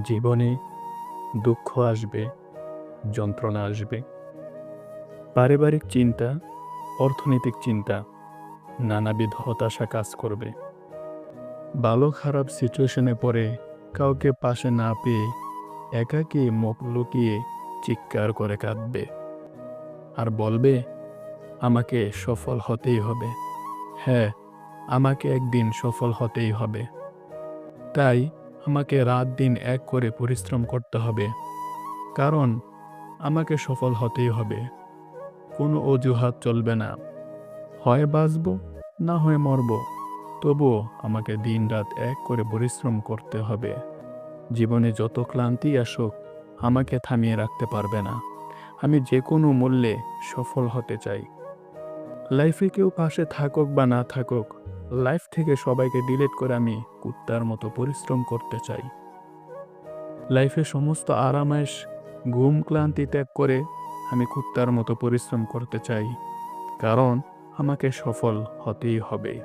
জীবনে দুঃখ আসবে, যন্ত্রণা আসবে, পারিবারিক চিন্তা, অর্থনৈতিক চিন্তা, নানাবিধ হতাশা কাজ করবে। ভালো খারাপ সিচুয়েশনে পড়ে কাউকে পাশে না পেয়ে একাকী মুখ লুকিয়ে চিৎকার করে কাঁদবে আর বলবে, আমাকে সফল হতেই হবে। হ্যাঁ, আমাকে একদিন সফল হতেই হবে। তাই আমাকে রাত দিন এক করে পরিশ্রম করতে হবে, কারণ আমাকে সফল হতেই হবে। কোনো অজুহাত চলবে না। হয় বাঁচব, না হয় মরব। তবুও আমাকে দিনরাত এক করে পরিশ্রম করতে হবে। জীবনে যত ক্লান্তি আসুক, আমাকে থামিয়ে রাখতে পারবে না। আমি যে কোনো মূল্যে সফল হতে চাই। লাইফে কেউ পাশে থাকুক বা না থাকুক, লাইফ থেকে সবাইকে ডিলিট করে আমি কুত্তার মতো পরিশ্রম করতে চাই। লাইফে সমস্ত আরামায়েশ, ঘুম, ক্লান্তি ত্যাগ করে আমি কুত্তার মতো পরিশ্রম করতে চাই, কারণ আমাকে সফল হতেই হবে।